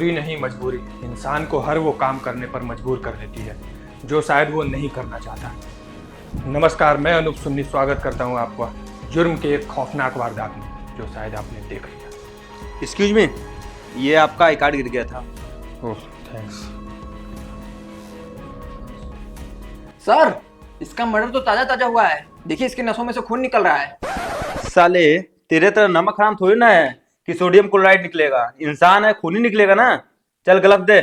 जरूरी नहीं मजबूरी इंसान को हर वो काम करने पर मजबूर कर देती है जो शायद वो नहीं करना चाहता। नमस्कार, मैं अनूप सुन्नी स्वागत करता हूँ आपका जुर्म के एक खौफनाक वारदात में जो शायद आपने देख लिया। एक्सक्यूज मी, ये आपका आई कार्ड गिर गया था। ओह थैंक्स। सर, इसका मर्डर तो ताजा ताजा हुआ है। देखिए, इसकी नसों में से खून निकल रहा है। साले तेरे तरह नमक हराम थोड़ी ना है कि सोडियम क्लोराइड निकलेगा। इंसान है, खून ही निकलेगा ना। चल ग्लव दे।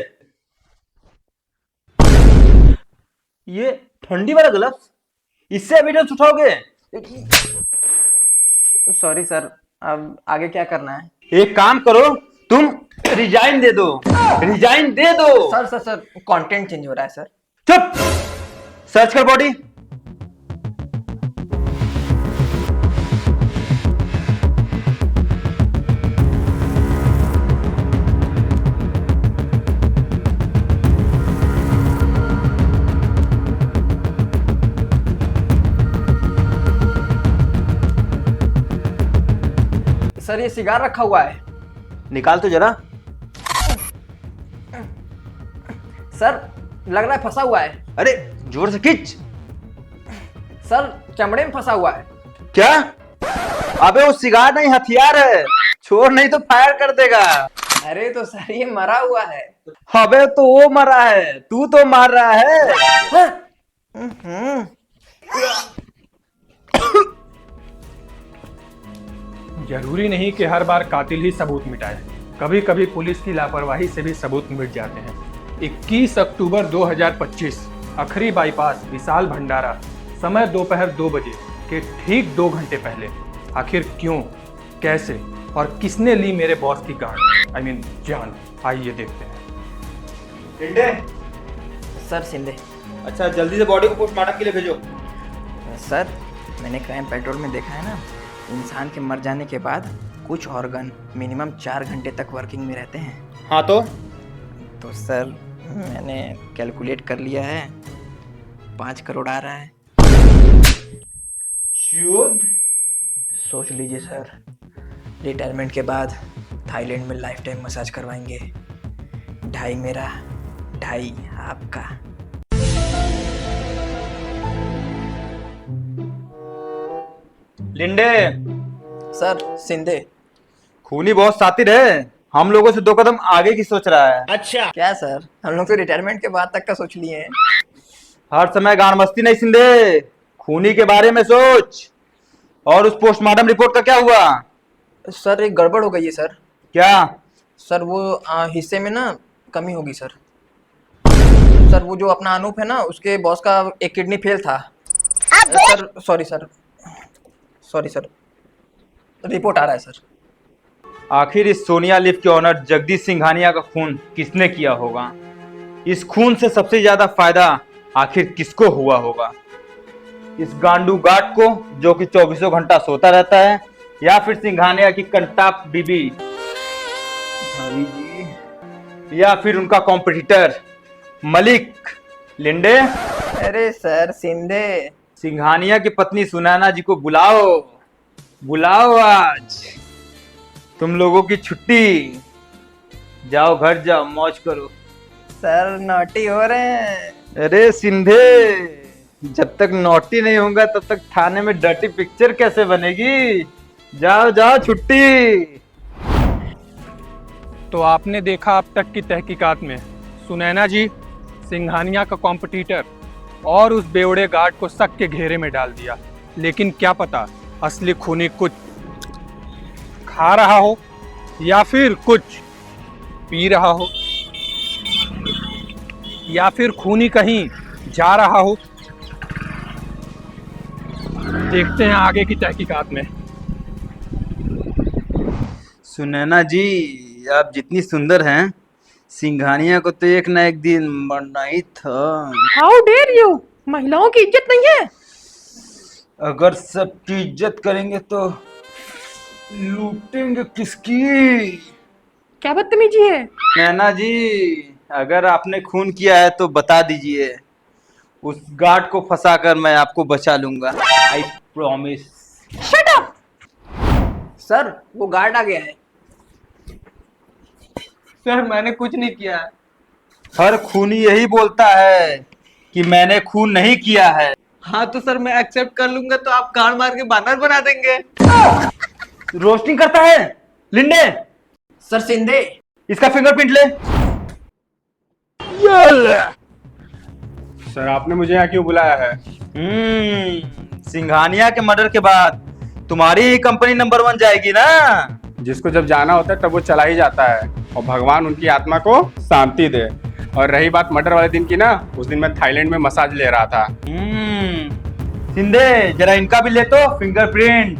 ये ठंडी वाला ग्लव्स, इससे एविडेंस उठाओगे? सॉरी सर, अब आगे क्या करना है? एक काम करो, तुम रिजाइन दे दो। रिजाइन दे दो। Sir sir sir content change हो रहा है सर। चुप। सर्च कर बॉडी। सर, ये सिगार रखा हुआ है। निकाल तो जरा। सर, लग रहा है फंसा हुआ है। अरे जोर से खींच। सर, चमड़े में फंसा हुआ है। क्या? अबे वो सिगार नहीं, हथियार है। छोड़ नहीं तो फायर कर देगा। अरे तो सर, ये मरा हुआ है। अबे तो वो मरा है, तू तो मार रहा है। हाँ? जरूरी नहीं कि हर बार कातिल ही सबूत मिटाए, कभी कभी पुलिस की लापरवाही से भी सबूत मिट जाते हैं। 21 अक्टूबर 2025 अखरी बाईपास विशाल भंडारा, समय दोपहर 2 बजे के ठीक 2 घंटे पहले आखिर क्यों, कैसे और किसने ली मेरे बॉस की जान? आइए देखते हैं। टिंडे। सर, सिंधे। अच्छा, जल्दी से बॉडी को पोस्टमार्टम के लिए भेजो। सर, मैंने क्राइम पेट्रोल में देखा है ना, इंसान के मर जाने के बाद कुछ ऑर्गन मिनिमम 4 घंटे तक वर्किंग में रहते हैं। हाँ तो सर, मैंने कैलकुलेट कर लिया है, 5 करोड़ आ रहा है। सोच लीजिए सर, रिटायरमेंट के बाद थाईलैंड में लाइफ टाइम मसाज करवाएंगे। 2.5 मेरा, 2.5 आपका। लिंडे। सर, सिंधे। खूनी बहुत शातिर है, हम लोगों से 2 कदम आगे की सोच रहा है। अच्छा क्या सर, हम लोग तो रिटायरमेंट के बाद तक का सोच लिए हैं। हर समय गान मस्ती नहीं सिंधे, खूनी के बारे में सोच। और उस पोस्टमार्टम रिपोर्ट का क्या हुआ? सर, एक गड़बड़ हो गई है सर। क्या? सर, वो हिस्से में ना कमी होगी सर। सर, वो जो अपना अनूप है ना, उसके बॉस का एक किडनी फेल था। सर, सॉरी सर, रिपोर्ट आ रहा है सर। आखिर इस सोनिया लिव के ऑनर जगदीश सिंघानिया का खून किसने किया होगा? इस खून से सबसे ज्यादा फायदा आखिर किसको हुआ होगा? इस गांडू गार्ड को जो कि 24 घंटा सोता रहता है, या फिर सिंघानिया की कंटाप बीबी भाभी जी, या फिर उनका कॉम्पिटिटर मलिक? लिंडे। अरे सर, सिंधे। सिंघानिया की पत्नी सुनैना जी को बुलाओ, बुलाओ। आज तुम लोगों की छुट्टी। जाओ घर जाओ, मौज करो। सर, नॉटी हो रहे हैं। अरे सिंधे, जब तक नोटी नहीं होगा तब तक थाने में डर्टी पिक्चर कैसे बनेगी? जाओ जाओ, छुट्टी। तो आपने देखा अब तक की तहकीकात में सुनैना जी सिंघानिया का कॉम्पिटिटर और उस बेवड़े गार्ड को शक के घेरे में डाल दिया। लेकिन क्या पता असली खूनी कुछ खा रहा हो या फिर कुछ पी रहा हो, या फिर खूनी कहीं जा रहा हो। देखते हैं आगे की तहकीकात में। सुनैना जी, आप जितनी सुंदर हैं, सिंघानिया को तो एक ना एक दिन मरना ही था। हाउ डेयर यू, महिलाओं की इज्जत नहीं है। अगर सबकी इज्जत करेंगे तो लूटेंगे किसकी? क्या बदतमीजी है। नैना जी, अगर आपने खून किया है तो बता दीजिए, उस गार्ड को फंसाकर मैं आपको बचा लूंगा। I promise. Shut up. Sir, वो गार्ड आ गया है। सर मैंने कुछ नहीं किया। हर खूनी यही बोलता है कि मैंने खून नहीं किया है। हाँ तो सर मैं एक्सेप्ट कर लूंगा तो आप गाड़ मार के बानर बना देंगे। रोस्टिंग करता है लिंडे। सर सिंधे। इसका फिंगरप्रिंट ले। सर आपने मुझे यहाँ क्यों बुलाया है? सिंघानिया के मर्डर के बाद तुम्हारी ही कंपनी नंबर 1 जाएगी ना। जिसको जब जाना होता है तब वो चला ही जाता है, और भगवान उनकी आत्मा को शांति दे। और रही बात मर्डर वाले दिन की ना, उस दिन मैं थाईलैंड में मसाज ले रहा था। सिंधे जरा इनका भी ले तो फिंगरप्रिंट।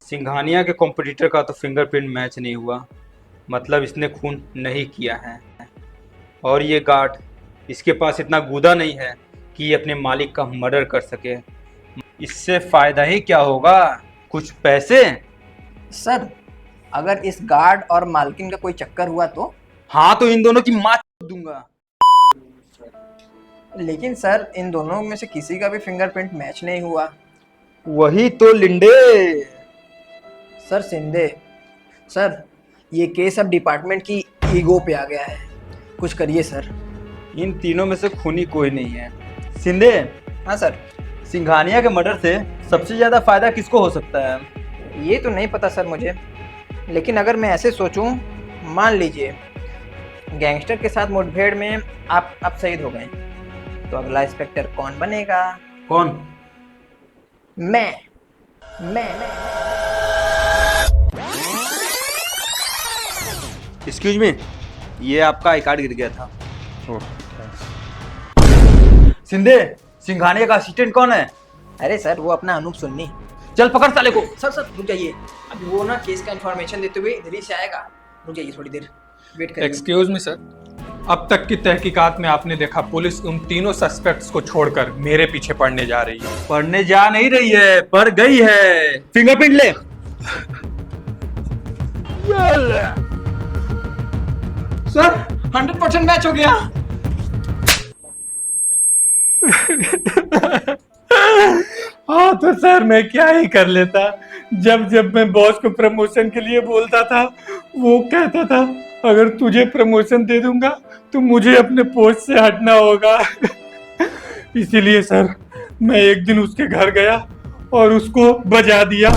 सिंघानिया के कॉम्पिटिटर का तो फिंगरप्रिंट मैच नहीं हुआ, मतलब इसने खून नहीं किया है। और ये गार्ड, इसके पास इतना गूदा नहीं है कि ये अपने मालिक का मर्डर कर सके। इससे फायदा ही क्या होगा, कुछ पैसे। सर अगर इस गार्ड और मालकिन का कोई चक्कर हुआ तो? हाँ तो इन दोनों की माँ दूंगा। लेकिन सर इन दोनों में से किसी का भी फिंगरप्रिंट मैच नहीं हुआ। वही तो लिंडे। सर सिंधे, सर ये केस अब डिपार्टमेंट की ईगो पे आ गया है, कुछ करिए सर। इन तीनों में से खूनी कोई नहीं है। सिंधे। हाँ सर। सिंघानिया के मर्डर से सबसे ज्यादा फायदा किसको हो सकता है? ये तो नहीं पता सर मुझे, लेकिन अगर मैं ऐसे सोचूं, मान लीजिए गैंगस्टर के साथ मुठभेड़ में आप शहीद हो गए, तो अगला इंस्पेक्टर कौन बनेगा? कौन? मैं। एक्सक्यूज मी, ये आपका आई कार्ड गिर गया था। सिंधे, सिंघानिया का असिस्टेंट कौन है? अरे सर वो अपना अनूप सुन्नी। चल पकड़ साले को। सर रुक जाइए, अभी वो ना केस का इन्फॉर्मेशन देते हुए इधर ही से आएगा, रुक जाइए थोड़ी देर वेट करिए। एक्सक्यूज मी सर, अब तक की तहकीकात में आपने देखा पुलिस उन तीनों सस्पेक्ट्स को छोड़कर मेरे पीछे पड़ने जा रही है। पढ़ने जा नहीं रही है, पढ़ गई है। फिंगरप्रिंट ले। सर 100% मैच हो गया। हाँ तो सर मैं क्या ही कर लेता। जब मैं बॉस को प्रमोशन के लिए बोलता था, वो कहता था अगर तुझे प्रमोशन दे दूंगा तो मुझे अपने पोस्ट से हटना होगा। इसीलिए सर मैं एक दिन उसके घर गया और उसको बजा दिया।